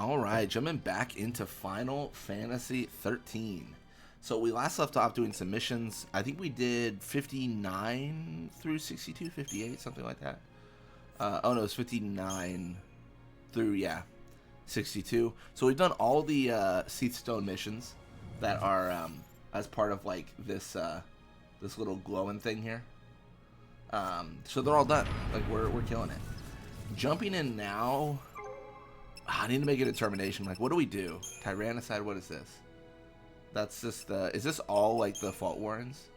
All right, jumping back into Final Fantasy 13. So we last left off doing some missions. I think we did 59 through 62, 58, something like that. Oh no, it's 59 through, yeah, 62. So we've done all the Seath Stone missions that are as part of like this this little glowing thing here. So they're all done. Like we're killing it. Jumping in now. I need to make a determination. Like, what do we do? Tyrannicide, what is this? That's just the... Is this all, like, the Fault Warrens?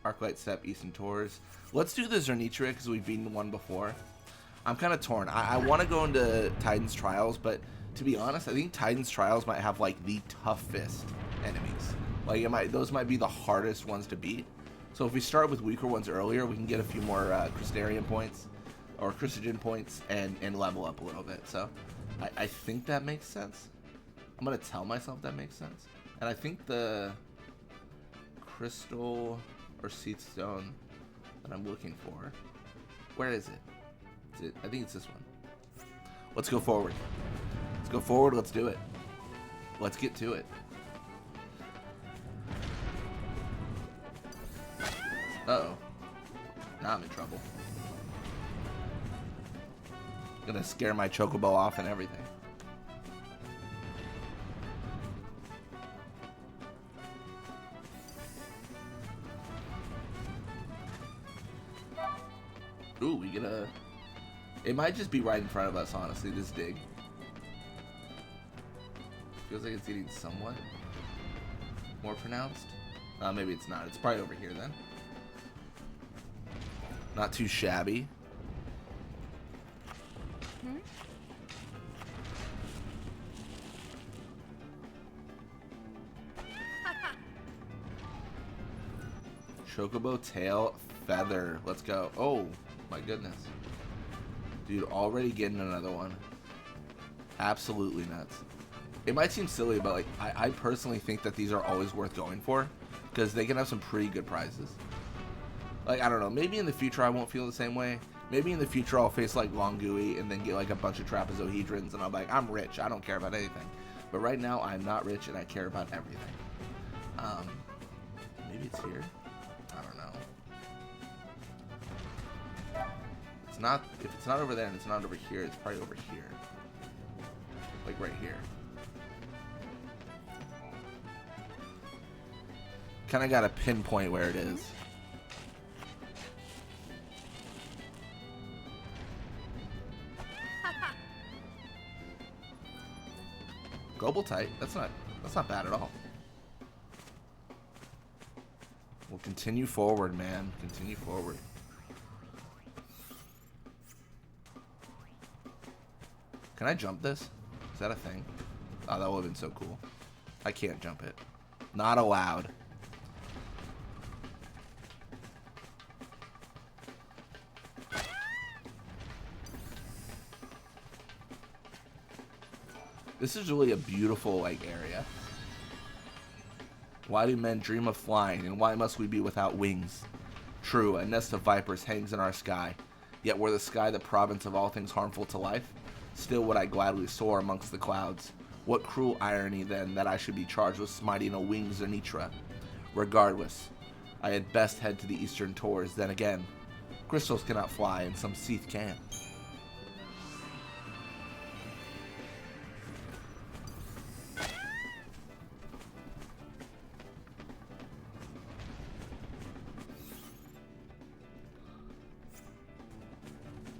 Arclight Step, Eastern Tours. Let's do the Zernitra, because we've beaten one before. I'm kind of torn. I want to go into Titan's Trials, but to be honest, I think Titan's Trials might have, like, the toughest enemies. Like, those might be the hardest ones to beat. So if we start with weaker ones earlier, we can get a few more Crystarian points. Or Chrysogen points and level up a little bit. So I think that makes sense. I'm going to tell myself that makes sense. And I think the crystal or Seath Stone that I'm looking for, where is it? I think it's this one. Let's go forward. Let's go forward. Let's do it. Let's get to it. Uh-oh. Now I'm in trouble. Gonna scare my chocobo off and everything. Ooh, we get a... It might just be right in front of us, honestly, this dig. Feels like it's getting somewhat more pronounced. Maybe it's not. It's probably over here then. Not too shabby. Chocobo tail feather. Let's go. Oh my goodness. Dude, already getting another one. Absolutely nuts. It might seem silly, but like I personally think that these are always worth going for because they can have some pretty good prizes. Like, I don't know, maybe in the future I won't feel the same way. Maybe in the future I'll face like Longui and then get like a bunch of trapezohedrons and I'm like, I'm rich, I don't care about anything. But right now I'm not rich and I care about everything. Maybe it's here. I don't know. It's not, if it's not over there and it's not over here, it's probably over here. Like right here. Kinda gotta pinpoint where it is. Global tight. That's not bad at all. We'll continue forward, man. Continue forward. Can I jump this? Is that a thing? Oh, that would have been so cool. I can't jump it. Not allowed. This is really a beautiful, like, area. Why do men dream of flying, and why must we be without wings? True, a nest of vipers hangs in our sky. Yet were the sky the province of all things harmful to life, still would I gladly soar amongst the clouds. What cruel irony, then, that I should be charged with smiting a winged Zernitra. Regardless, I had best head to the Eastern Tours. Then again, crystals cannot fly, and some Seath can.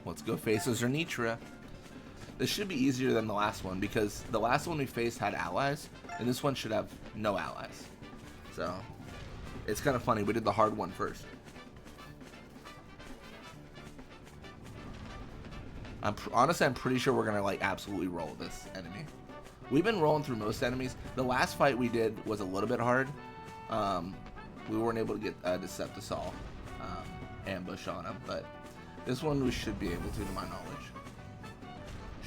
Let's go face a Zernitra. This should be easier than the last one because the last one we faced had allies, and this one should have no allies. So, it's kind of funny. We did the hard one first. Honestly, I'm pretty sure we're gonna like absolutely roll this enemy. We've been rolling through most enemies. The last fight we did was a little bit hard. We weren't able to get Deceptisol ambush on him, but this one we should be able to my knowledge.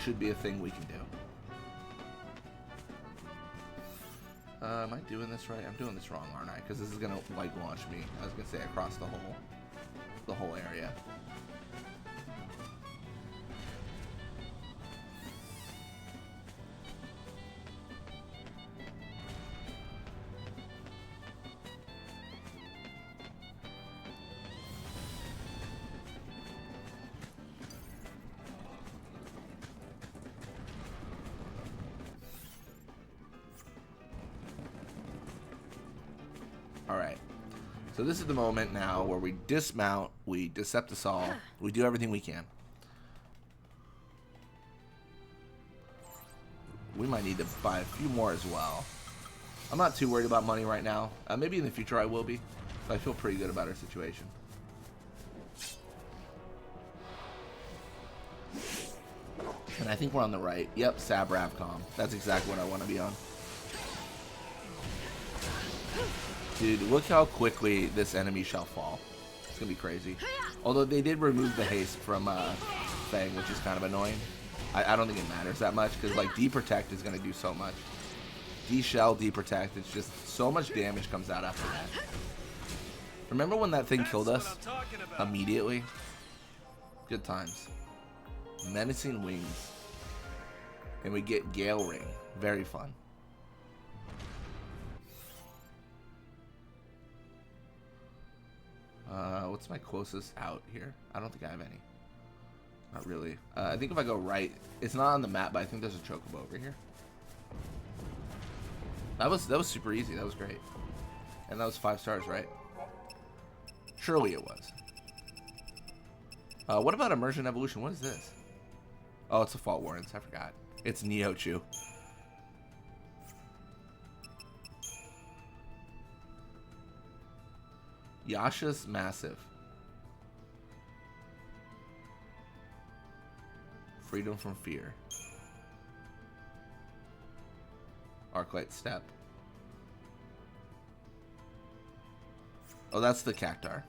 Should be a thing we can do. Am I doing this right? I'm doing this wrong, aren't I? Because this is gonna like launch me. I was gonna say across the whole area. Alright. So this is the moment now where we dismount, we decept us all, we do everything we can. We might need to buy a few more as well. I'm not too worried about money right now. Maybe in the future I will be. But I feel pretty good about our situation. And I think we're on the right. Yep, Sab Ravcom. That's exactly what I want to be on. Dude, look how quickly this enemy shall fall. It's going to be crazy. Although they did remove the haste from Fang, which is kind of annoying. I don't think it matters that much, because like D-Protect is going to do so much. D-Shell, D-Protect, it's just so much damage comes out after that. Remember when that thing killed us? Immediately? Good times. Menacing Wings. And we get Gale Ring. Very fun. What's my closest out here? I don't think I have any. Not really. I think if I go right, it's not on the map, but I think there's a Chocobo over here. That was super easy. That was great. And that was 5 stars, right? Surely it was. What about Immersion Evolution? What is this? Oh, it's a Fault Warrants. I forgot. It's Neochu. Yasha's Massive. Freedom from Fear. Arclight Step. Oh, that's the Cactar.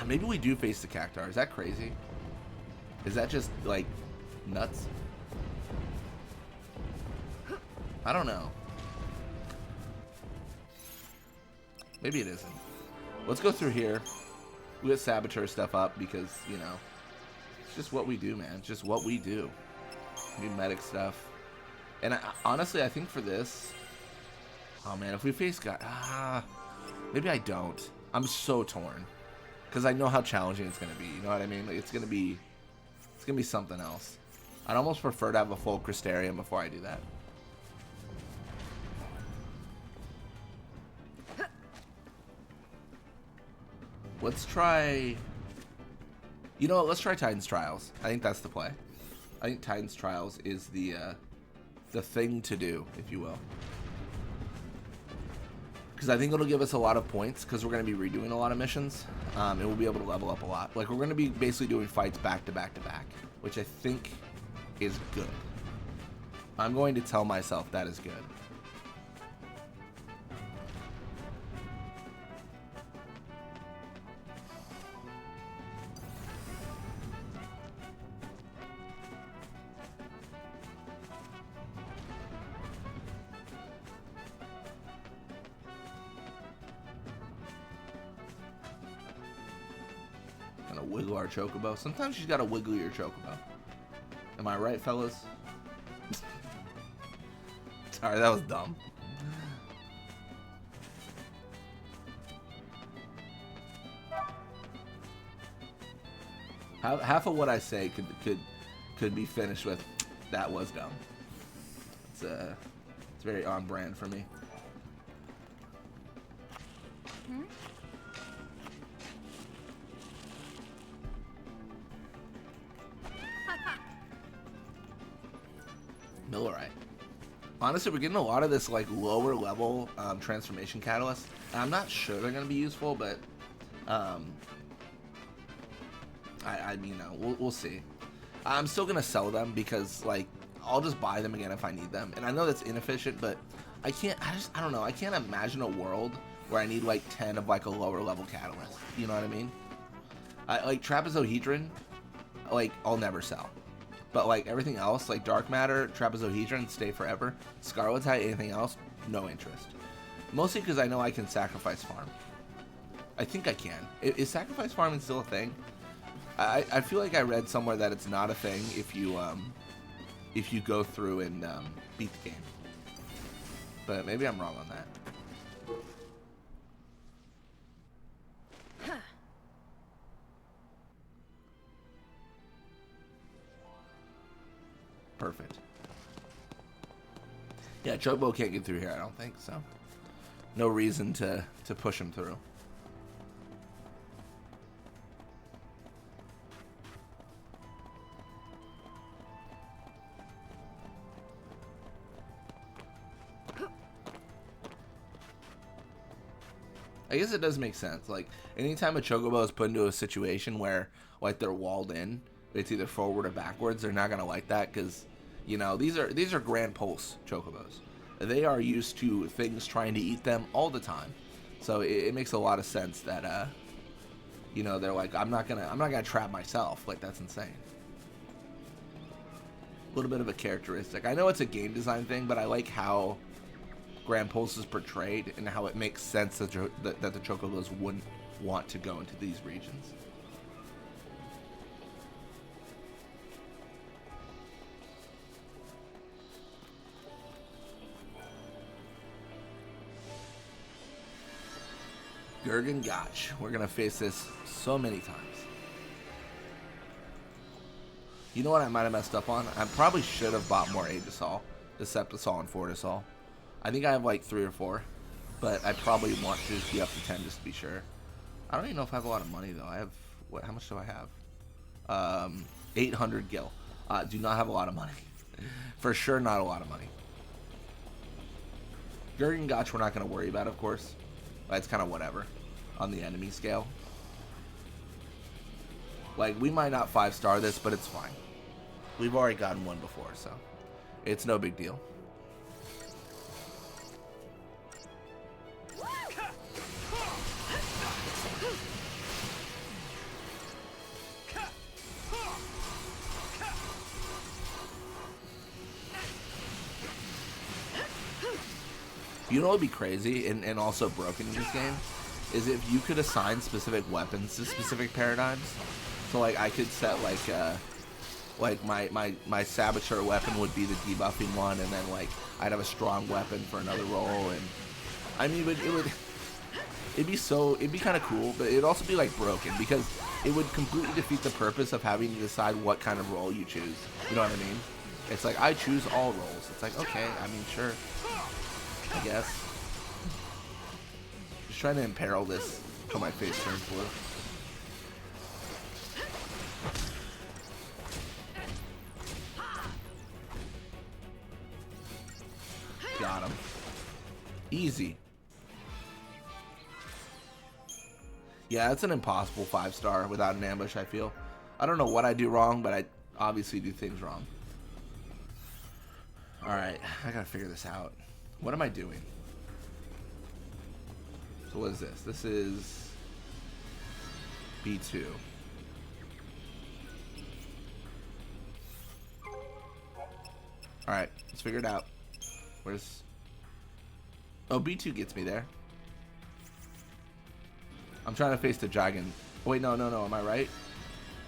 Maybe we do face the Cactar. Is that crazy? Is that just, like, nuts? I don't know. Maybe it isn't. Let's go through here. We get Saboteur stuff up because, you know, it's just what we do, man. It's just what we do. New medic stuff. And honestly, I think for this... Oh, man, if we face God... maybe I don't. I'm so torn. Because I know how challenging it's going to be. You know what I mean? Like, it's going to be something else. I'd almost prefer to have a full Crystarium before I do that. Let's try... You know what? Let's try Titan's Trials. I think that's the play. I think Titan's Trials is the thing to do, if you will. Because I think it'll give us a lot of points, because we're going to be redoing a lot of missions. And we'll be able to level up a lot. Like, we're going to be basically doing fights back to back to back, which I think is good. I'm going to tell myself that is good. Wiggle our Chocobo. Sometimes you gotta wiggle your Chocobo. Am I right, fellas? Sorry, that was dumb. Half of what I say could be finished with that was dumb. It's very on brand for me. Millerite. Honestly, we're getting a lot of this like lower level transformation catalyst. And I'm not sure they're gonna be useful, but I mean, we'll see. I'm still gonna sell them because like I'll just buy them again if I need them. And I know that's inefficient, but I don't know. I can't imagine a world where I need like 10 of like a lower level catalyst. You know what I mean? Like Trapezohedron, like I'll never sell. But like everything else, like Dark Matter, Trapezohedron, stay forever. Scarlet Tide, anything else, no interest. Mostly because I know I can sacrifice farm. I think I can. Is sacrifice farming still a thing? I feel like I read somewhere that it's not a thing if you go through and beat the game. But maybe I'm wrong on that. Perfect. Yeah, Chocobo can't get through here, I don't think, so. No reason to push him through. I guess it does make sense. Like, anytime a Chocobo is put into a situation where, like, they're walled in, it's either forward or backwards, they're not going to like that because, you know, these are Grand Pulse Chocobos. They are used to things trying to eat them all the time. So it makes a lot of sense that, you know, they're like, I'm not gonna trap myself. Like, that's insane. A little bit of a characteristic. I know it's a game design thing, but I like how Grand Pulse is portrayed and how it makes sense that the Chocobos wouldn't want to go into these regions. Gurgen Gotch. We're going to face this so many times. You know what I might have messed up on? I probably should have bought more Aegisol, Deceptisol, and Fortisol. I think I have like 3 or 4, but I probably want to just be up to 10 just to be sure. I don't even know if I have a lot of money though. I have, what? How much do I have? 800 gil. Do not have a lot of money. For sure not a lot of money. Gurgen Gotch we're not going to worry about, of course. It's kind of whatever on the enemy scale. Like, we might not 5-star this, but it's fine. We've already gotten one before, so it's no big deal. You know what would be crazy and also broken in this game is if you could assign specific weapons to specific paradigms. So like I could set like my Saboteur weapon would be the debuffing one, and then like I'd have a strong weapon for another role, and I mean it'd be kind of cool, but it'd also be like broken because it would completely defeat the purpose of having to decide what kind of role you choose. You know what I mean? It's like I choose all roles. It's like, okay, I mean, sure. I guess. Just trying to imperil this until my face turns blue. Got him. Easy. Yeah, it's an impossible 5-star without an ambush, I feel. I don't know what I do wrong, but I obviously do things wrong. Alright, I gotta figure this out. What am I doing? So what is this? This is B2. Alright, let's figure it out. Where's... Oh, B2 gets me there. I'm trying to face the dragon. Oh, wait, no. Am I right?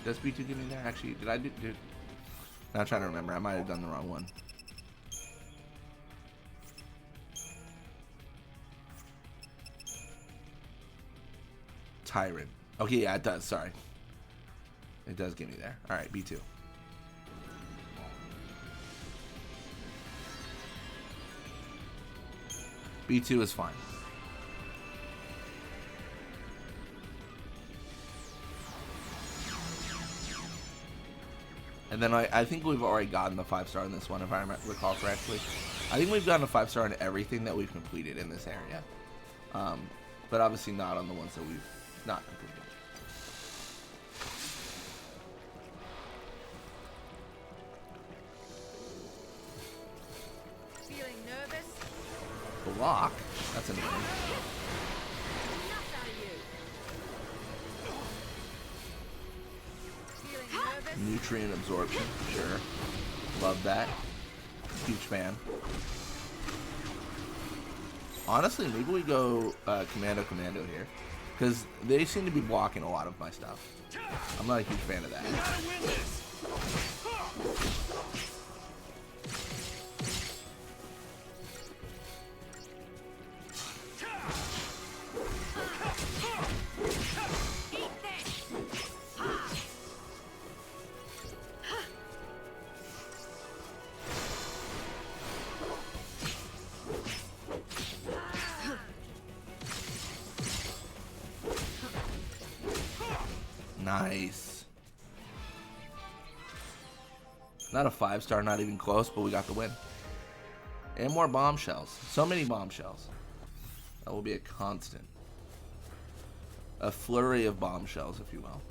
Does B2 get me there? Actually, did I do... Now I'm trying to remember. I might have done the wrong one. Tyrant. Okay, yeah, it does. Sorry. It does get me there. Alright, B2. B2 is fine. And then I think we've already gotten the 5-star in this one, if I recall correctly. I think we've gotten a 5-star in everything that we've completed in this area. But obviously not on the ones that we've not completed. Feeling nervous? Block? That's annoying. Enough out of you. Feeling nervous? Nutrient absorption, sure. Love that. Huge fan. Honestly, maybe we go Commando here. Because they seem to be blocking a lot of my stuff. I'm not a huge fan of that. Nice. Not a 5-star, not even close, but we got the win. And more bombshells. So many bombshells. That will be a constant. A flurry of bombshells, if you will.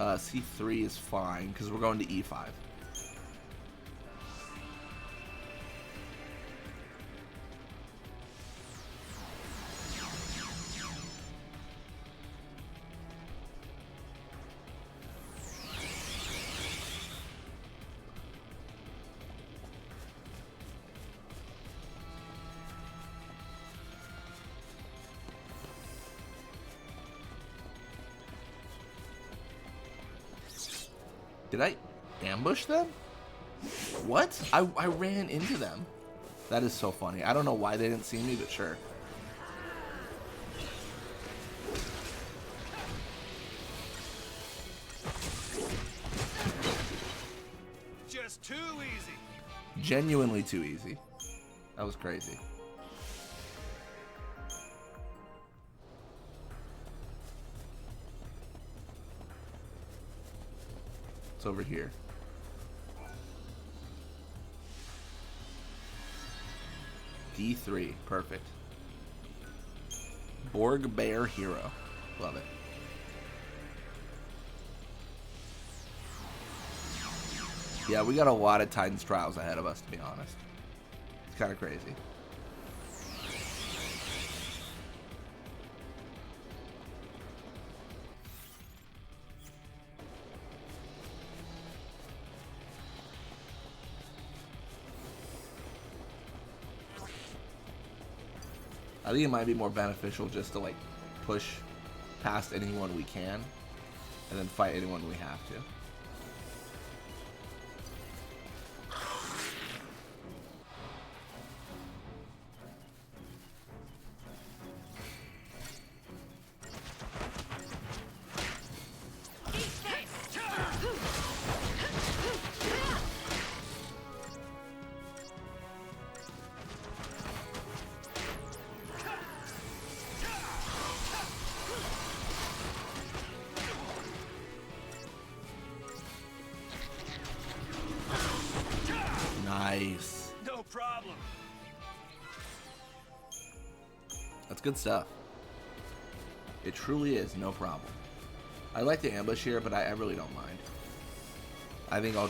C3 is fine because we're going to E5. Did I ambush them? What? I ran into them. That is so funny. I don't know why they didn't see me, but sure. Just too easy. Genuinely too easy. That was crazy. It's over here. D3, perfect. Borg Bear Hero, love it. Yeah, we got a lot of Titan's Trials ahead of us, to be honest. It's kind of crazy. I think it might be more beneficial just to like push past anyone we can and then fight anyone we have to. Nice. No problem. That's good stuff. It truly is no problem. I like the ambush here, but I really don't mind. I think I'll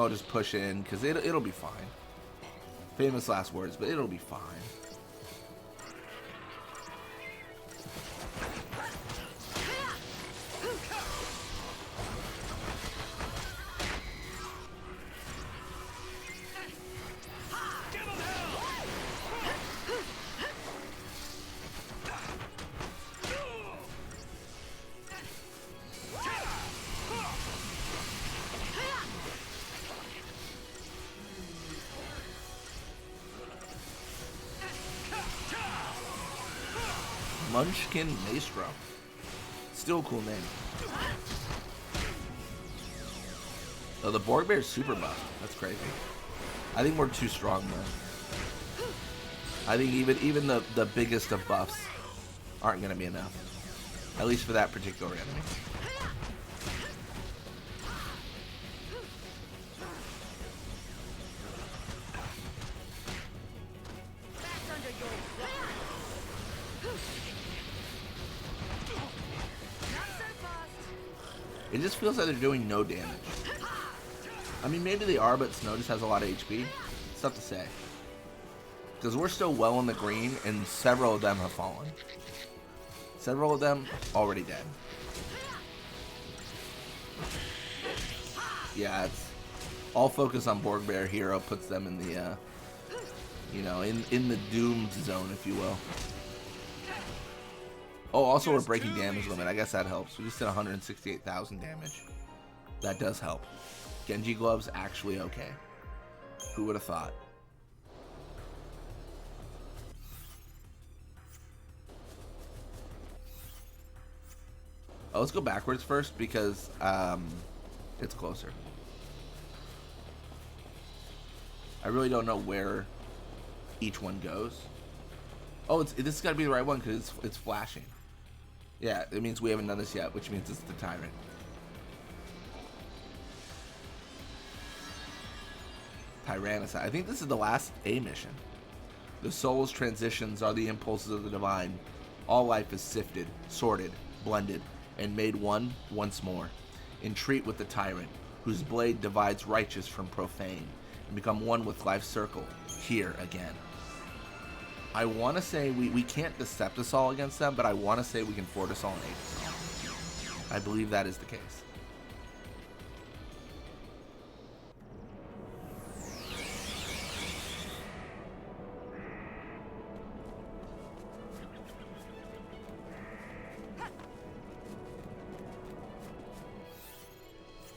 just push in because it'll be fine. Famous last words, but it'll be fine. Munchkin Maestro. Still a cool name. Oh, the Borg Bear's super buff. That's crazy. I think we're too strong though. I think even the biggest of buffs aren't going to be enough. At least for that particular enemy. It just feels like they're doing no damage. I mean, maybe they are, but Snow just has a lot of HP. It's tough to say. Because we're still well in the green, and several of them have fallen. Several of them already dead. Yeah, it's all focus on Borg Bear Hero puts them in the, you know, in the doomed zone, if you will. Oh, also we're breaking damage limit. I guess that helps. We just did 168,000 damage. That does help. Genji gloves actually okay. Who would have thought? Oh, let's go backwards first because it's closer. I really don't know where each one goes. Oh, this has got to be the right one because it's flashing. Yeah, it means we haven't done this yet, which means it's the Tyrant. Tyrannicide. I think this is the last A mission. The soul's transitions are the impulses of the divine. All life is sifted, sorted, blended, and made one once more. Entreat with the Tyrant, whose blade divides righteous from profane, and become one with life's circle, here again. I want to say we can't decept us all against them, but I want to say we can fort us all and aid us all. I believe that is the case.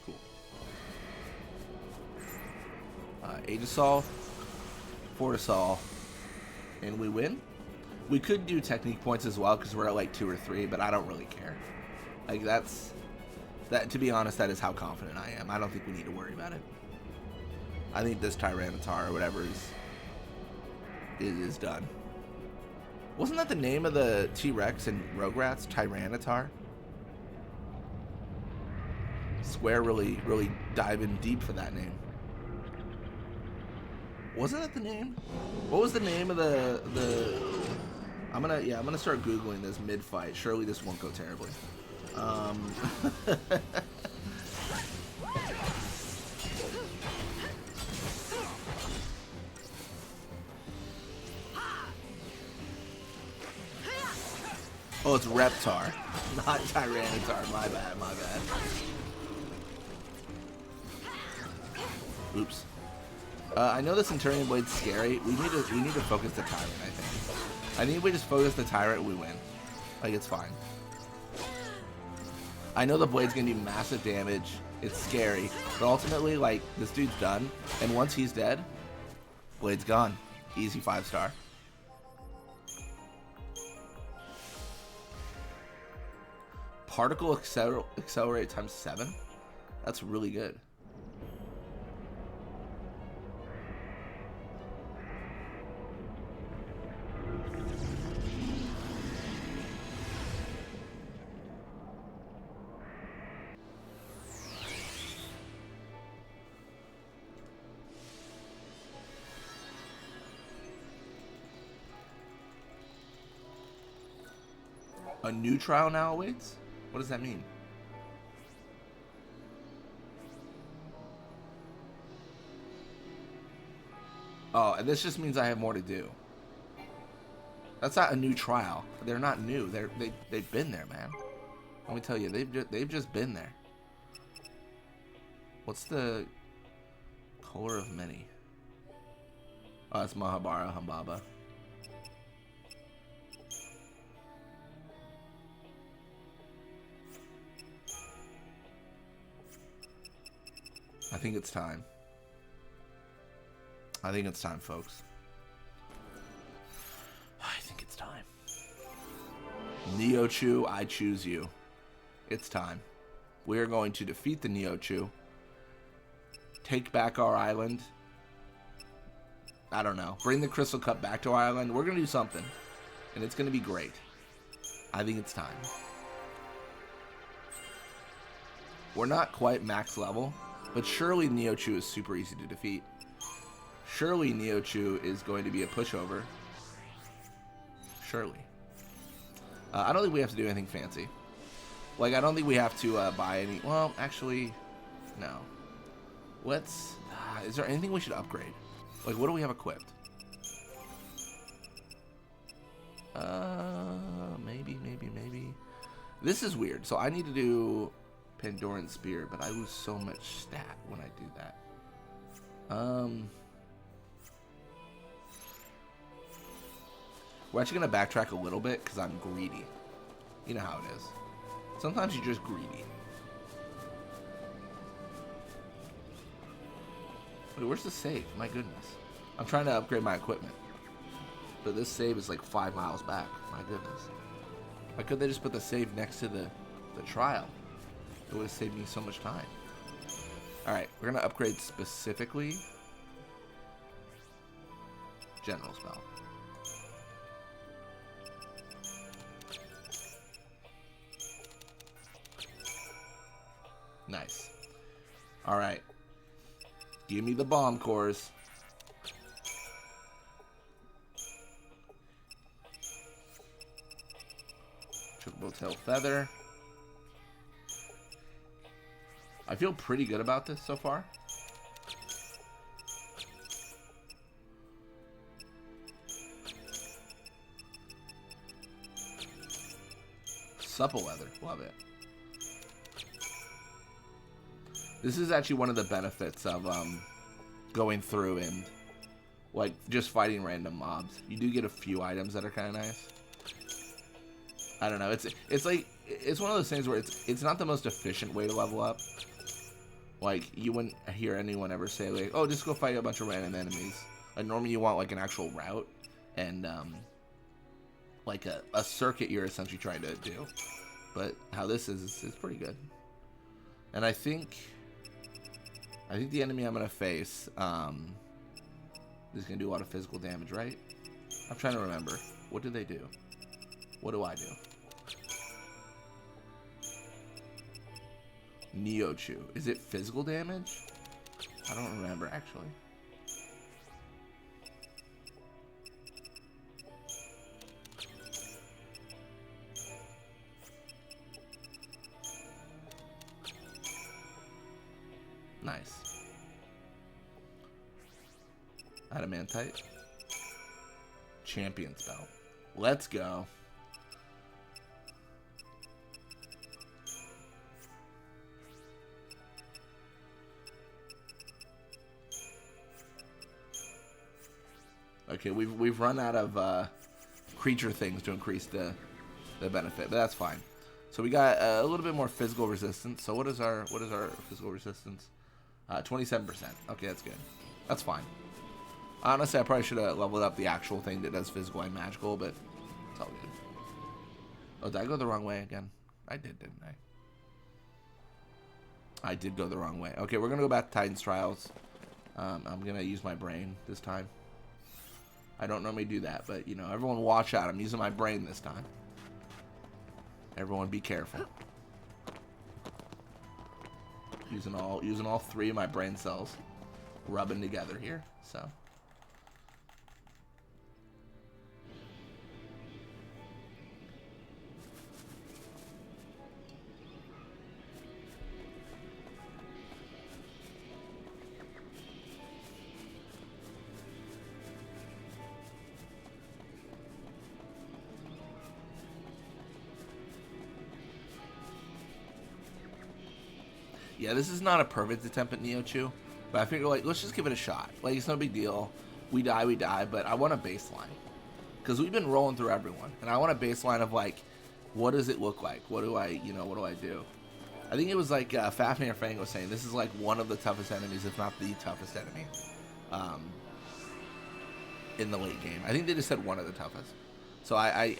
Cool. Aid us all, fort us all. And we win. We could do technique points as well because we're at like 2 or 3, but I don't really care. Like that. To be honest, that is how confident I am. I don't think we need to worry about it. I think this Tyranitar or whatever is done. Wasn't that the name of the T-Rex and Rugrats? Tyranitar. Square really diving deep for that name. Wasn't that the name? What was the name of the? I'm gonna start Googling this mid-fight. Surely this won't go terribly. Oh, it's Reptar, not Tyranitar. My bad. Oops. I know the Centurion Blade's scary. We need to focus the Tyrant, I think. I think we just focus the Tyrant, we win. Like, it's fine. I know the Blade's gonna do massive damage. It's scary. But ultimately, like, this dude's done. And once he's dead, Blade's gone. Easy 5-star. Particle accelerate times 7? That's really good. A new trial now awaits? What does that mean? Oh, and this just means I have more to do. That's not a new trial. They're not new. They've been there, man. Let me tell you, they've just been there. What's the color of many? Oh, it's Mahabara Hambaba. I think it's time. I think it's time, folks. I think it's time. Neochu, I choose you. It's time. We are going to defeat the Neochu. Take back our island. I don't know. Bring the Crystal Cup back to our island. We're going to do something. And it's going to be great. I think it's time. We're not quite max level. But surely Neochu is super easy to defeat. Surely Neochu is going to be a pushover. Surely. I don't think we have to do anything fancy. Like, I don't think we have to buy any... Well, actually, no. Let's... is there anything we should upgrade? Like, what do we have equipped? Maybe. This is weird. So I need to do... Pandoran Spear, but I lose so much stat when I do that. We're actually going to backtrack a little bit because I'm greedy. You know how it is. Sometimes you're just greedy. Wait, where's the save? My goodness. I'm trying to upgrade my equipment. But this save is like 5 miles back. My goodness. Why could they just put the save next to the the trial. It would have saved me so much time. Alright, we're going to upgrade specifically General Spell. Nice. Alright. Give me the bomb cores. Chocobo Tail Feather. I feel pretty good about this so far. Supple Leather. Love it. This is actually one of the benefits of going through and like just fighting random mobs. You do get a few items that are kind of nice. I don't know. It's like it's one of those things where it's not the most efficient way to level up. Like you wouldn't hear anyone ever say like, "Oh, just go fight a bunch of random enemies." Like normally you want like an actual route and like a circuit you're essentially trying to do. But how this is pretty good. And I think the enemy I'm gonna face is gonna do a lot of physical damage, right? I'm trying to remember. What do they do? What do I do? Neochu. Is it physical damage? I don't remember actually. Nice. Adamantite. Champion spell. Let's go. Okay, we've run out of creature things to increase the benefit, but that's fine. So we got a little bit more physical resistance. So what is our physical resistance? 27%. Okay, that's good. That's fine. Honestly, I probably should have leveled up the actual thing that does physical and magical, but it's all good. Oh, did I go the wrong way again? I did, didn't I? I did go the wrong way. Okay, we're gonna go back to Titan's Trials. I'm gonna use my brain this time. I don't normally do that, but you know, everyone watch out. I'm using my brain this time. Everyone be careful. Using all three of my brain cells rubbing together here, so. Yeah, this is not a perfect attempt at Neochu, but I figure, like, let's just give it a shot. Like, it's no big deal. We die, but I want a baseline. Because we've been rolling through everyone, and I want a baseline of, like, what does it look like? What do I do? I think it was, like, Fafnir Fang was saying, this is, like, one of the toughest enemies, if not the toughest enemy, in the late game. I think they just said one of the toughest. So I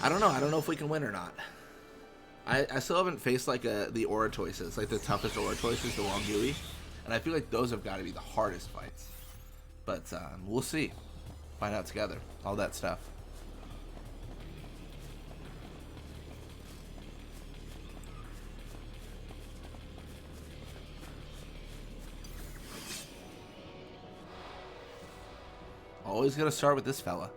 don't know. I don't know if we can win or not. I still haven't faced like the Oratoises, like the toughest Oratoises, the Wangui, and I feel like those have got to be the hardest fights. But we'll see. Find out together. All that stuff. Always gotta start with this fella.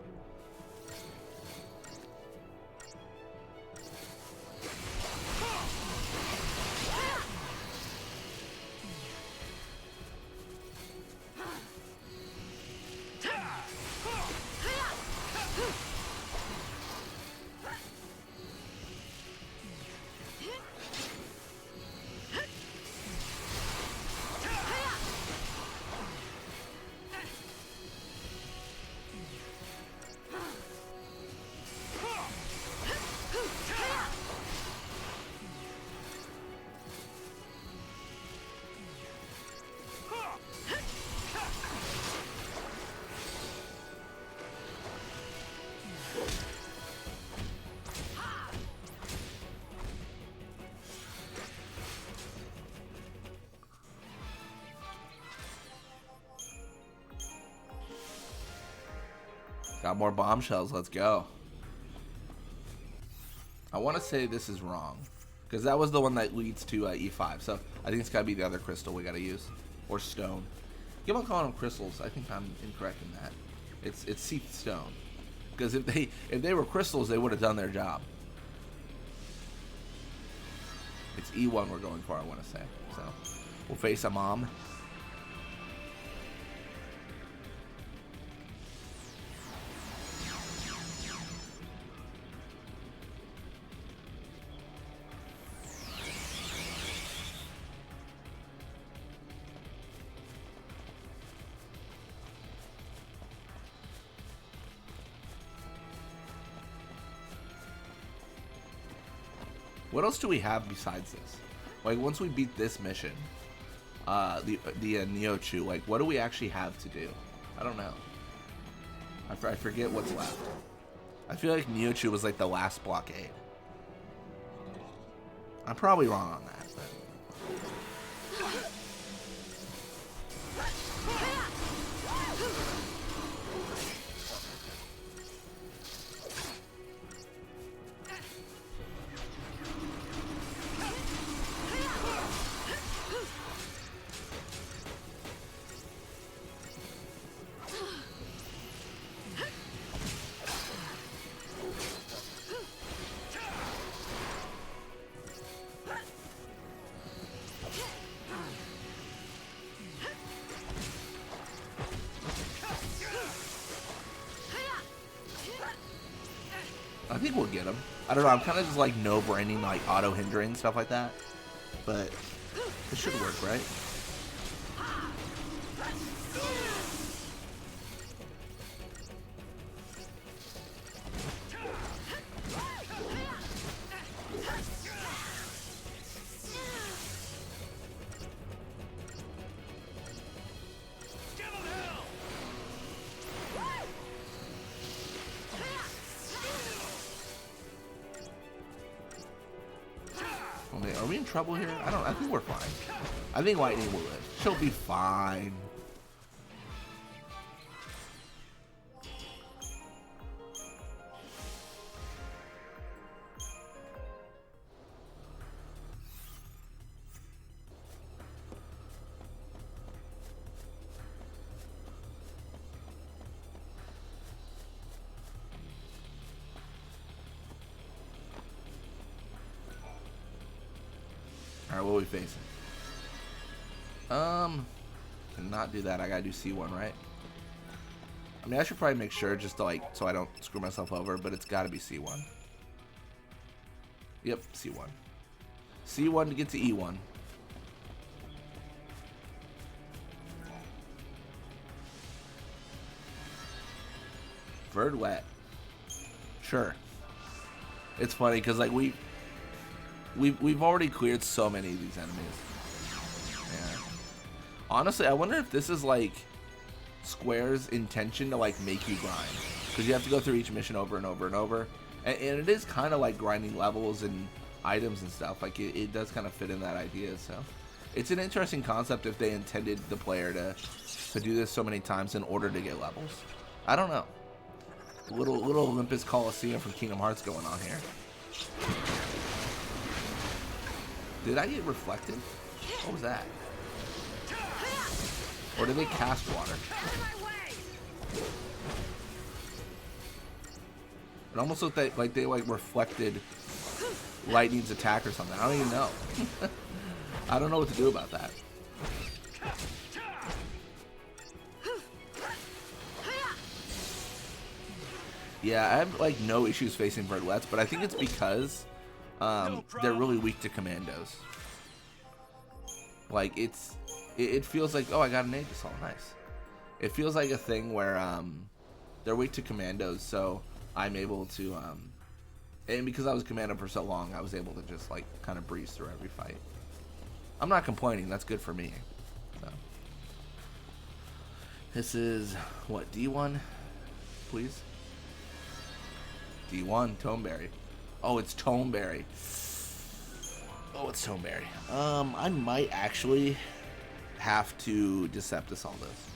Got more bombshells. Let's go. I want to say this is wrong, because that was the one that leads to E5. So I think it's got to be the other crystal we got to use, or stone. Keep on calling them crystals. I think I'm incorrect in that. It's Seath stone, because if they were crystals, they would have done their job. It's E1 we're going for, I want to say. So we'll face a mom. What else do we have besides this? Like, once we beat this mission, the Neochu, like, what do we actually have to do? I don't know. I forget what's left. I feel like Neochu was like the last blockade. I'm probably wrong on that, but... I think we'll get him. I don't know, I'm kind of just like no-braining, like auto-hindering, stuff like that. But it should work, right? Are we in trouble here? I think we're fine. I think Lightning will live. She'll be fine. Alright, what are we facing? Cannot do that. I gotta do C1, right? I mean, I should probably make sure just to, like, so I don't screw myself over, but it's gotta be C1. Yep, C1. C1 to get to E1. Bird wet. Sure. It's funny because, like, we've already cleared so many of these enemies. Yeah. Honestly, I wonder if this is like Square's intention to like make you grind, because you have to go through each mission over and over and over, and it is kind of like grinding levels and items and stuff. Like it does kind of fit in that idea. So it's an interesting concept if they intended the player to do this so many times in order to get levels. I don't know. Little Olympus Coliseum from Kingdom Hearts going on here. Did I get reflected? What was that? Or did they cast water? It almost looked like they reflected Lightning's attack or something. I don't even know. I don't know what to do about that. Yeah, I have like no issues facing Birdlets, but I think it's because they're really weak to commandos. Like it feels like, oh, I got an Aegis, all nice. It feels like a thing where they're weak to commandos, so I'm able to and because I was commando for so long, I was able to just like kind of breeze through every fight. I'm not complaining. That's good for me. So this is what, D1, please. D1 Toneberry. Oh, it's Toneberry. Oh, it's Toneberry. I might actually have to Deceptus all this.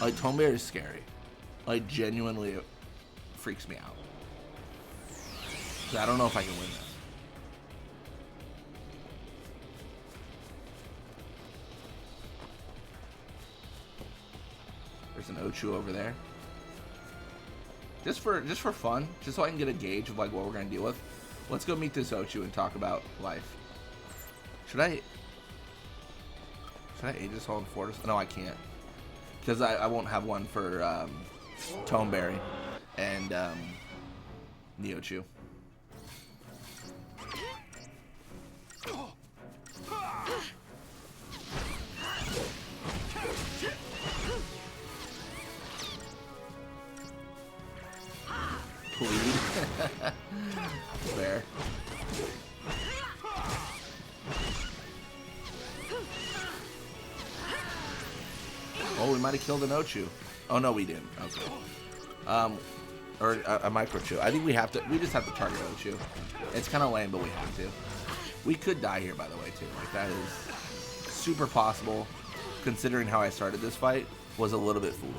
Like, Toneberry is scary. Like, genuinely, it freaks me out. So I don't know if I can win this. There's an Ochu over there. Just for fun, just so I can get a gauge of like what we're gonna deal with. Let's go meet this Ochu and talk about life. Should I Aegis Hall and Fortis? No, I can't, because I won't have one for Toneberry and Neochu. Please. Fair. Oh, we might have killed an Ochu. Oh no, we didn't. Okay. Or a Microchu. I think we just have to target Ochu. It's kind of lame, but we have to. We could die here, by the way, too. Like, that is super possible, considering how I started this fight. Was a little bit foolish.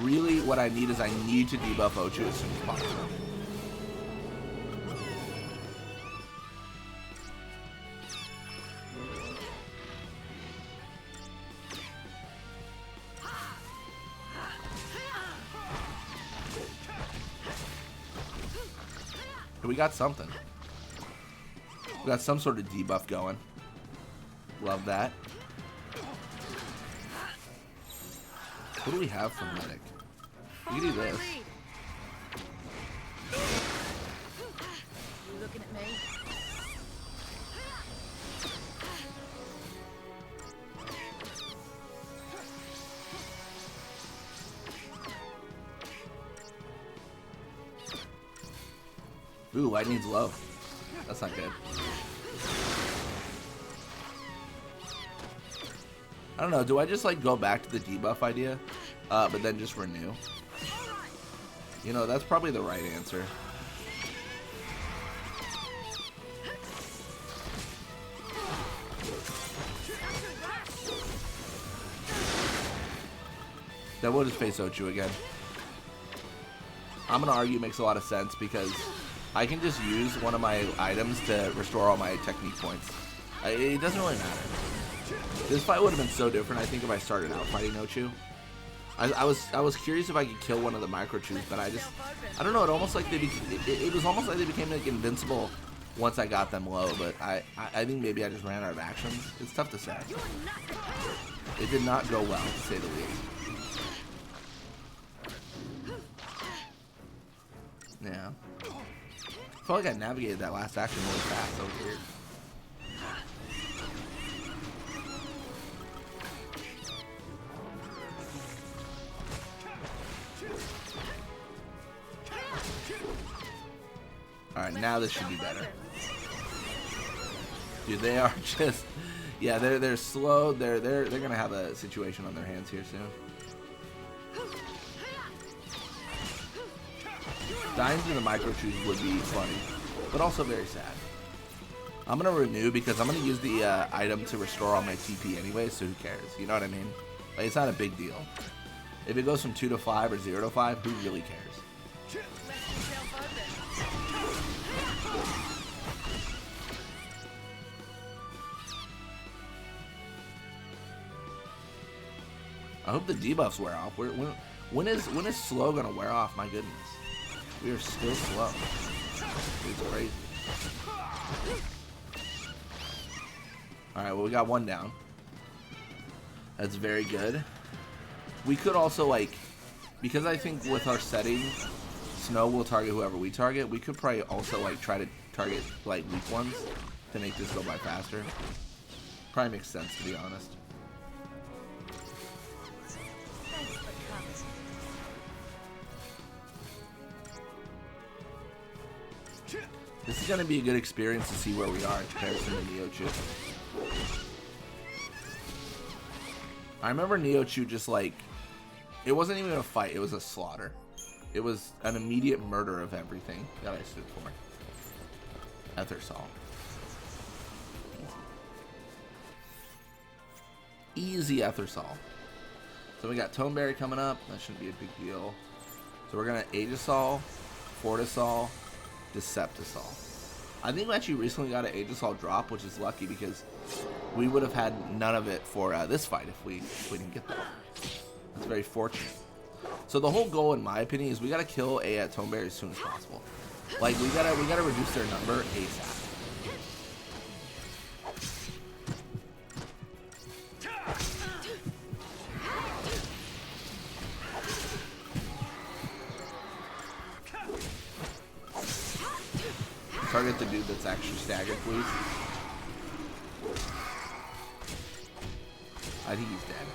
Really, what I need is I need to debuff Ochu as soon as possible. We got something. We got some sort of debuff going. Love that. What do we have for medic? We can do this. You looking at me? Ooh, lightning's low. That's not good. I don't know, do I just like go back to the debuff idea, but then just renew? You know, that's probably the right answer. Then we'll just face Ochu again. I'm gonna argue it makes a lot of sense because I can just use one of my items to restore all my technique points. It doesn't really matter. This fight would have been so different, I think, if I started out fighting Ochu. I was curious if I could kill one of the Microchus, but I don't know. It almost like it was almost like they became like invincible once I got them low. But I think maybe I just ran out of actions. It's tough to say. It did not go well, to say the least. Yeah. I felt like I navigated that last action really fast. That was weird. Alright, now this should be better. Dude, they are just... Yeah, they're slow. They're gonna have a situation on their hands here soon. Dying to the Microchus would be funny, but also very sad. I'm gonna renew because I'm gonna use the item to restore all my TP anyway, so who cares? You know what I mean? Like, it's not a big deal. If it goes from 2 to 5 or 0 to 5, who really cares? I hope the debuffs wear off. When is slow gonna wear off? My goodness. We are still slow. It's crazy. Alright, well, we got one down. That's very good. We could also, like, because I think with our setting, Snow will target whoever we target, we could probably also, like, try to target, like, weak ones to make this go by faster. Probably makes sense, to be honest. This is going to be a good experience to see where we are in comparison to Neochu. I remember Neochu just like, it wasn't even a fight, it was a slaughter. It was an immediate murder of everything that I stood for. Ethersol. Easy Ethersol. So we got Toneberry coming up. That shouldn't be a big deal. So we're going to Aegisol, Fortisol, Deceptisol. I think we actually recently got an Aegisol drop, which is lucky because we would have had none of it for this fight if we didn't get that. That's very fortunate. So the whole goal, in my opinion, is we got to kill a Toneberry as soon as possible. Like, we gotta reduce their number ASAP. Target the dude that's actually staggered, please. I think he's dead.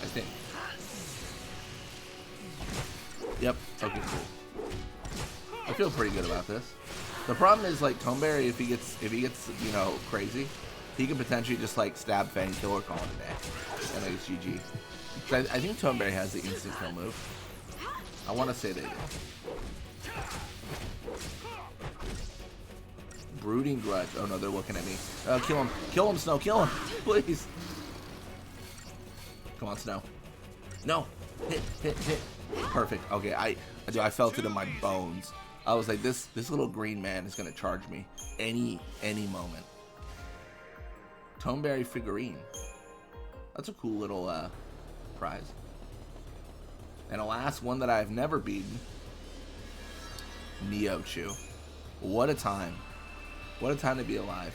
I think. Yep. Okay, cool. I feel pretty good about this. The problem is, like, Toneberry, if he gets, you know, crazy, he can potentially just, like, stab Fang, kill, or call it a day. And, like, it's GG. So I think Toneberry has the instant kill move. I want to say they do. Brooding Grudge. Oh no, they're looking at me. Kill him. Kill him, Snow. Kill him. Please. Come on, Snow. No. Hit. Perfect. Okay, I felt it in my bones. I was like, this little green man is gonna charge me any moment. Toneberry figurine. That's a cool little prize. And a last one that I've never beaten. Neochu. What a time. What a time to be alive.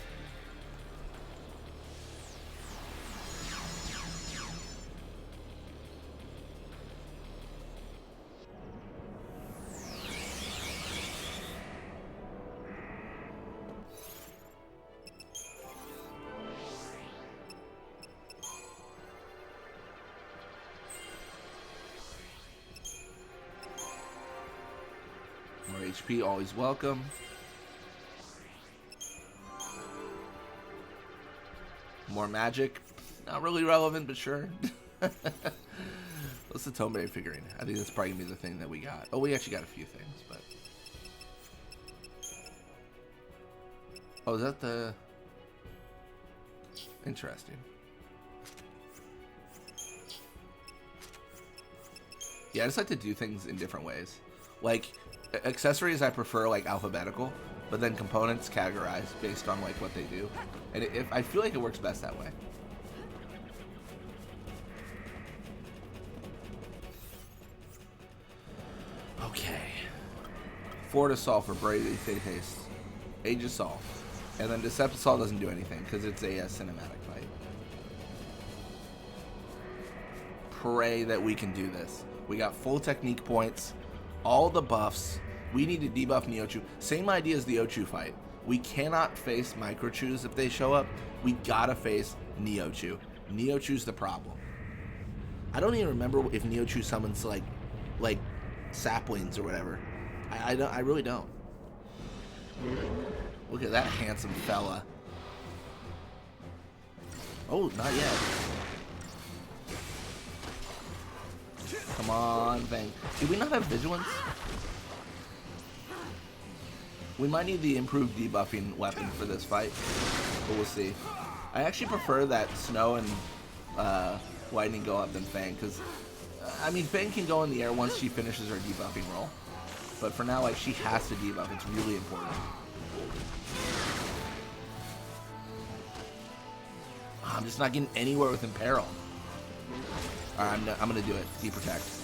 More HP, always welcome. More magic. Not really relevant, but sure. What's the Toneberry figurine? I think that's probably going to be the thing that we got. Oh, we actually got a few things, but... Oh, is that the... Interesting. Yeah, I just like to do things in different ways. Like, accessories I prefer, like, alphabetical. But then components categorized based on like what they do, and I feel like it works best that way. Okay. Fortisol for Brady Haste, Aegisol, and then Deceptisol doesn't do anything because it's a cinematic fight. Pray that we can do this. We got full technique points, all the buffs. We need to debuff Neochu. Same idea as the Ochu fight. We cannot face Microchus if they show up. We gotta face Neochu. Neochu's the problem. I don't even remember if Neochu summons like saplings or whatever. I really don't. Look at that handsome fella. Oh, not yet. Come on, Fang. Do we not have Vigilance? We might need the improved debuffing weapon for this fight, but we'll see. I actually prefer that Snow and Lightning go up than Fang, because, I mean, Fang can go in the air once she finishes her debuffing roll. But for now, like, she has to debuff. It's really important. I'm just not getting anywhere with Imperil. Alright, I'm going to do it. Deprotect.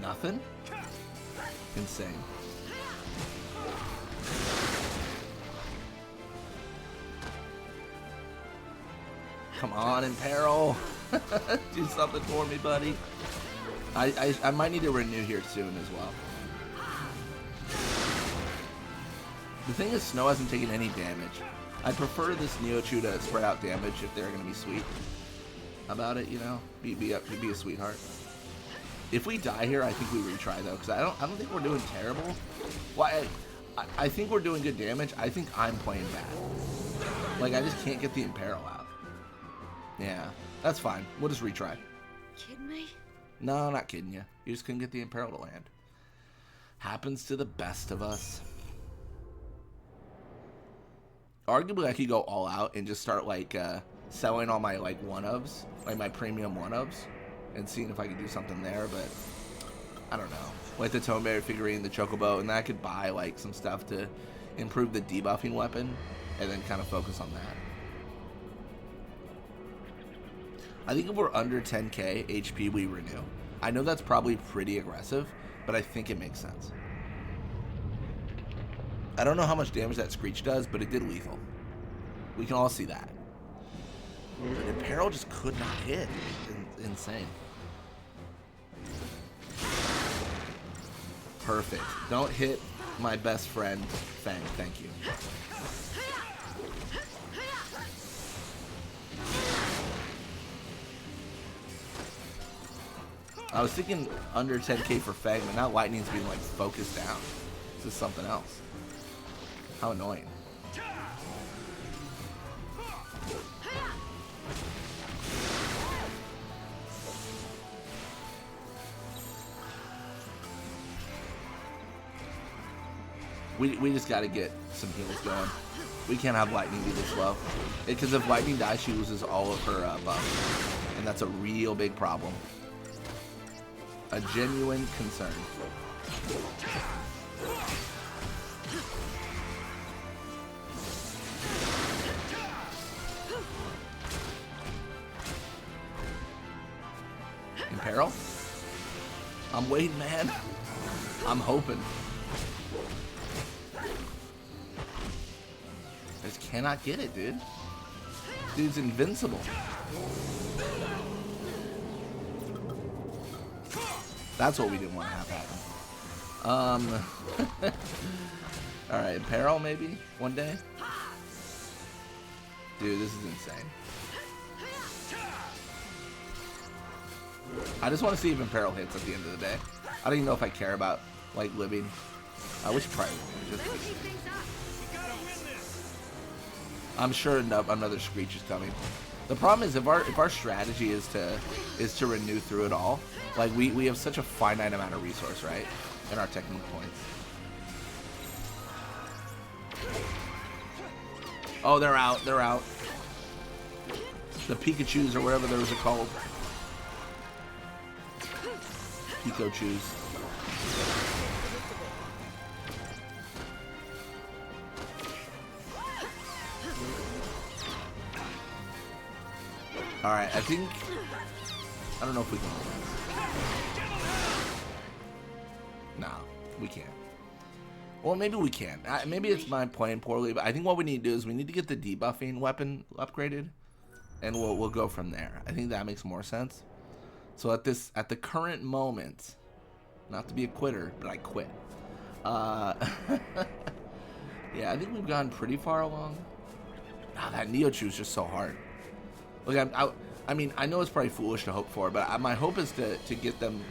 Nothing? Insane. Come on, Imperil. Do something for me, buddy. I might need to renew here soon as well. The thing is, Snow hasn't taken any damage. I prefer this Neochu to spread out damage if they're going to be sweet about it, you know? Be a sweetheart. If we die here, I think we retry though, because I don't think we're doing terrible. Well, I think we're doing good damage. I think I'm playing bad. Like, I just can't get the Imperil out. Yeah, that's fine. We'll just retry. Kidding me? No, not kidding you. You just couldn't get the Imperil to land. Happens to the best of us. arguably I could go all out and just start like selling all my like one-ofs, like my premium one-ofs, and seeing if I could do something there, but I don't know. Like the Toneberry figurine, the Chocobo, and then I could buy like some stuff to improve the debuffing weapon and then kind of focus on that. I think if we're under 10k HP, we renew. I know that's probably pretty aggressive, but I think it makes sense. I don't know how much damage that Screech does, but it did lethal. We can all see that. But Imperil just could not hit. Insane. Perfect. Don't hit my best friend, Fang. Thank you. I was thinking under 10k for Fang, but now Lightning's being like focused down. This is something else. How annoying. We just got to get some heals going. We can't have Lightning be this low. Because if Lightning dies, she loses all of her buffs. And that's a real big problem. A genuine concern. In peril? I'm waiting, man. I'm hoping. I just cannot get it, dude. Dude's invincible. That's what we didn't want to have happen. Alright, Imperil maybe? One day? Dude, this is insane. I just want to see if Imperil hits at the end of the day. I don't even know if I care about, like, living. I wish probably would. I'm sure another Screech is coming. The problem is if our strategy is to renew through it all, like we have such a finite amount of resource, right? In our technique points. Oh, they're out. They're out. The Pikachus or whatever those are called. Pikachu's. Alright, I think... I don't know if we can... Nah, we can't. Well, maybe we can. Maybe it's my playing poorly, but I think what we need to do is we need to get the debuffing weapon upgraded, and we'll go from there. I think that makes more sense. So at the current moment, not to be a quitter, but I quit. Yeah, I think we've gone pretty far along. Ah, that Neochu is just so hard. Look, I mean, I know it's probably foolish to hope for, but my hope is to get them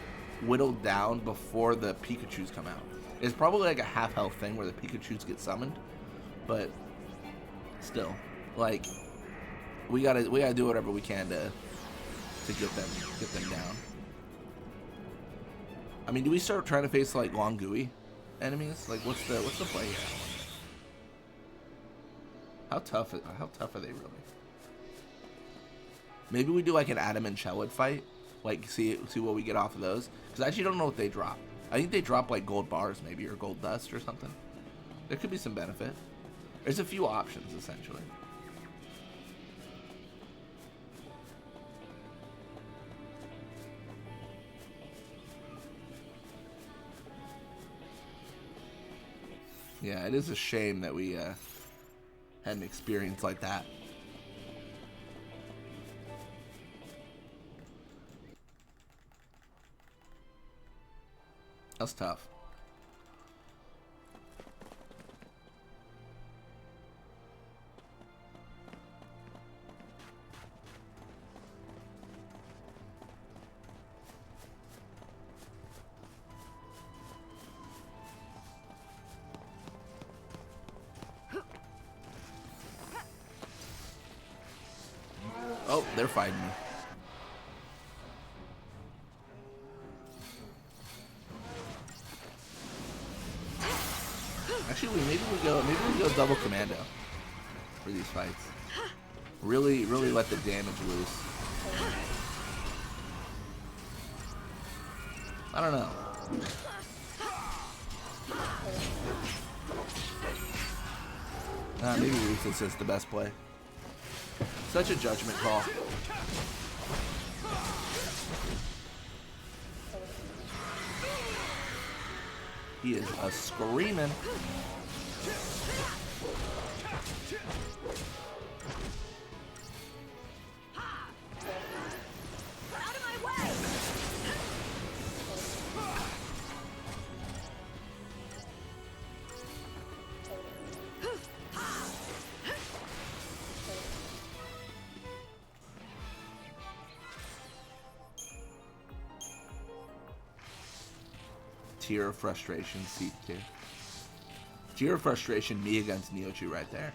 whittled down before the Pikachus come out. It's probably like a half health thing where the Pikachus get summoned, but still, like, we gotta do whatever we can to get them down. I mean, do we start trying to face like long gooey enemies? Like, what's the play here? How tough are they really? Maybe we do like an Adam and Chelid fight, like see what we get off of those. Because I actually don't know what they drop. I think they drop like gold bars maybe, or gold dust or something. There could be some benefit. There's a few options essentially. Yeah, it is a shame that we had an experience like that. That's tough. Oh, they're fighting me. Actually, maybe we go double commando. for these fights. Really let the damage loose. I don't know. Maybe Ruthless is the best play. Such a judgment call. He is a screaming. Tear of Frustration, seat 2. Tear of Frustration, me against Neochu right there.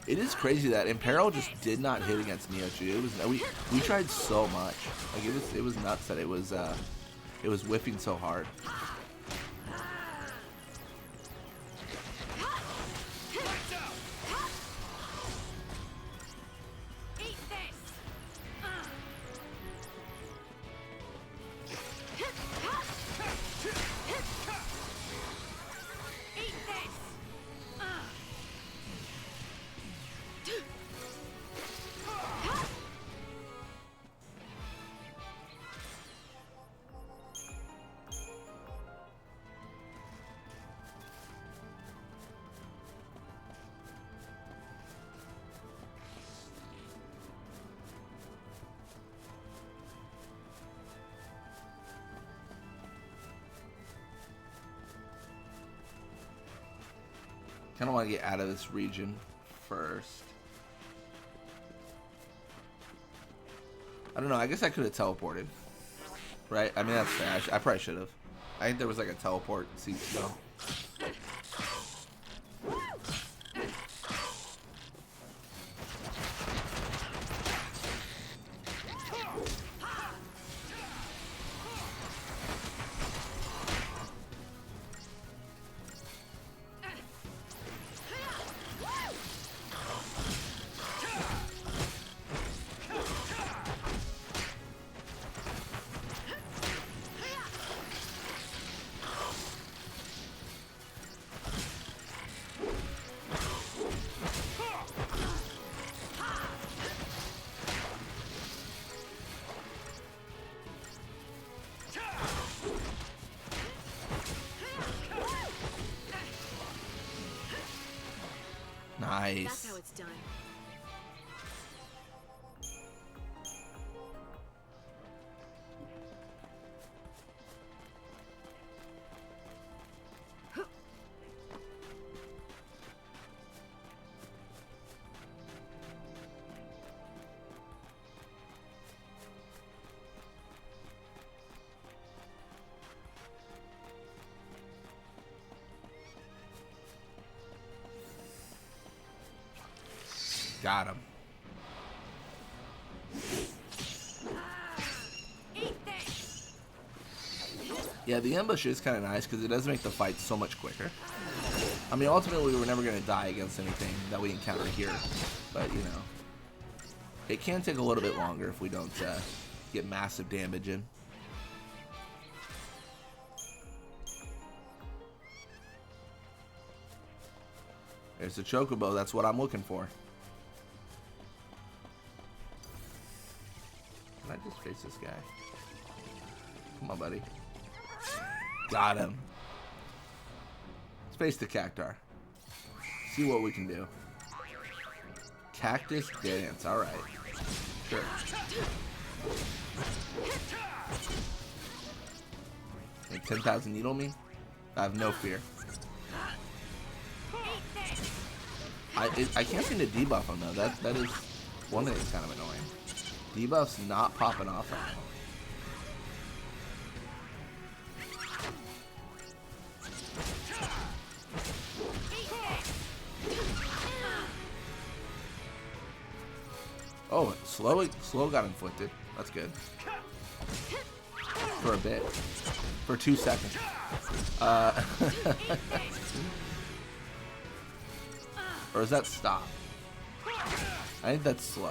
It is crazy that Imperil just did not hit against Neochu. It was we tried so much. Like it was nuts that it was whiffing so hard. Kind of want to get out of this region first. I don't know. I guess I could have teleported. Right? I mean, that's fair. I probably should have. I think there was like a teleport seat though. Nice. That's how it's done. Got him. Yeah, the ambush is kind of nice because it does make the fight so much quicker. I mean, ultimately, we're never going to die against anything that we encounter here. But, you know, it can take a little bit longer if we don't get massive damage in. There's the Chocobo. That's what I'm looking for. Can I just face this guy? Come on, buddy. Got him. Let's face the Cactar. See what we can do. Cactus Dance. Alright. Sure. And 10,000 needle me? I have no fear. I can't seem to debuff him though. That is one thing that's kind of annoying. Debuff's not popping off right now. Oh, slow got inflicted. That's good. For a bit. For 2 seconds. Or is that stop? I think that's slow.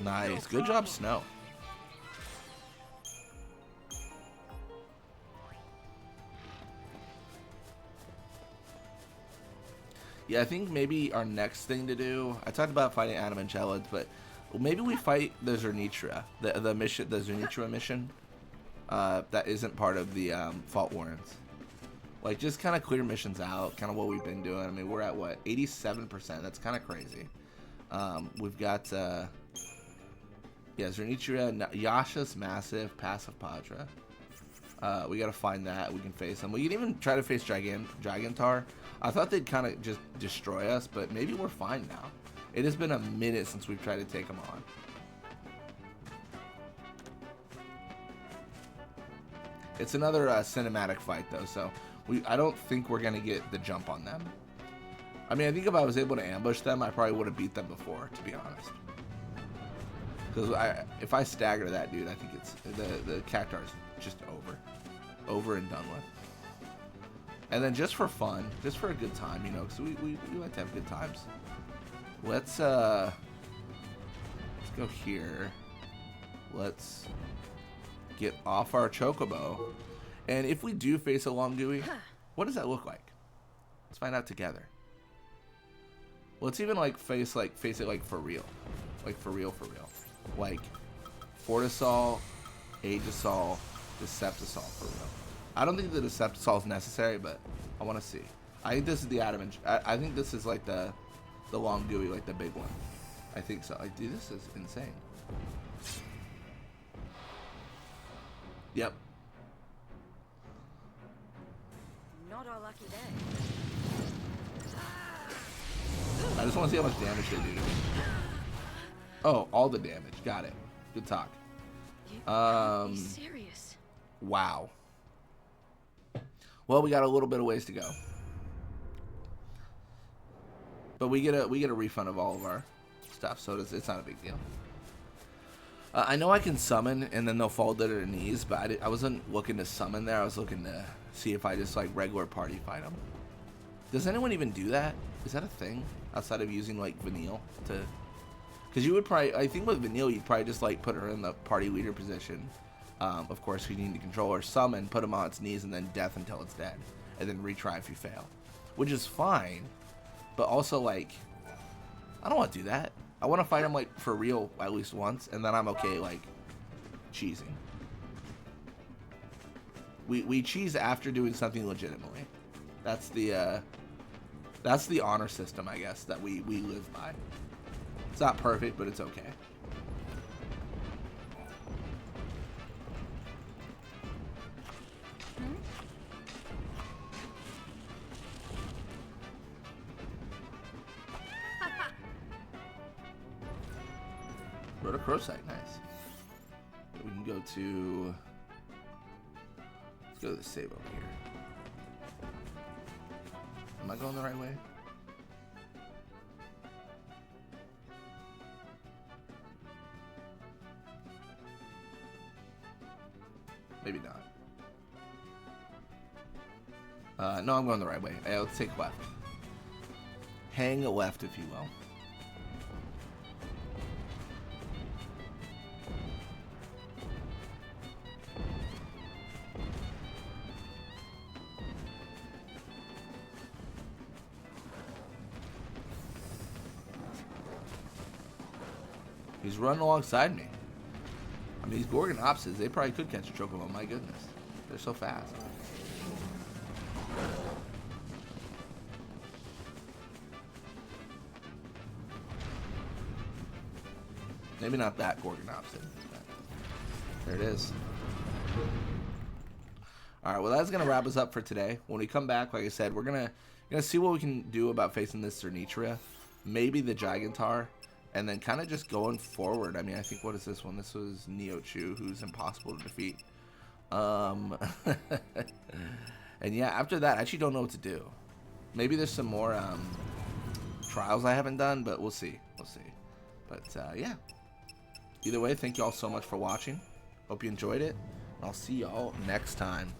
Nice. Good job, Snow. Yeah, I think maybe our next thing to do, I talked about fighting Adam and Chelids, but maybe we fight the Zernitra, the mission, the Zernitra mission, that isn't part of the Fault Warrants. Like, just kind of clear missions out, kind of what we've been doing. I mean, we're at, what, 87%? That's kind of crazy. We've got, yeah, Zernitra, Yasha's massive, passive Padra. We got to find that. We can face them. We can even try to face Dragontar. I thought they'd kind of just destroy us, but maybe we're fine now. It has been a minute since we've tried to take them on. It's another cinematic fight, though, so I don't think we're going to get the jump on them. I mean, I think if I was able to ambush them, I probably would have beat them before, to be honest. Because if I stagger that dude, I think it's the Cactuar's just over and done with. And then just for fun, just for a good time, you know, because we like to have good times. Let's go here. Let's get off our Chocobo. And if we do face a Longooey, what does that look like? Let's find out together. Let's even like face it like for real. Like for real. Like Fortisol, Aegisol, Deceptisol for real. I don't think the Deceptisol is necessary, but I want to see. I think this is the Adamant. I think this is like the Longooey, like the big one. I think so. Like, dude, this is insane. Yep. Not our lucky day. I just want to see how much damage they do to me. Oh, all the damage. Got it. Good talk. You can't be serious. Wow. Well, we got a little bit of ways to go, but we get a refund of all of our stuff, so it's not a big deal. I know I can summon, and then they'll fall to their knees, but I wasn't looking to summon there. I was looking to see if I just like regular party fight them. Does anyone even do that? Is that a thing outside of using like Vanille to? Because you would probably, I think with Vanille, you'd probably just like put her in the party leader position. Of course, you need to control her, summon, put him on its knees, and then death until it's dead. And then retry if you fail. Which is fine, but also, like, I don't want to do that. I want to fight him, like, for real at least once, and then I'm okay, like, cheesing. We cheese after doing something legitimately. That's the honor system, I guess, that we live by. It's not perfect, but it's okay. Rotocrosite, nice. We can go to. Let's go to the save over here. Am I going the right way? Maybe not. No, I'm going the right way. Let's take left. Hang left, if you will. He's running alongside me. I mean, these Gorgonopsids, they probably could catch a Chocobo. My goodness. They're so fast. Maybe not that Gorgonopsid. There it is. Alright, well, that's going to wrap us up for today. When we come back, like I said, we're going to see what we can do about facing this Zernitra. Maybe the Gigantar. And then kind of just going forward. I mean, I think, what is this one? This was Neochu, who's impossible to defeat. And yeah, after that, I actually don't know what to do. Maybe there's some more trials I haven't done, but we'll see. We'll see. But yeah. Either way, thank you all so much for watching. Hope you enjoyed it. I'll see y'all next time.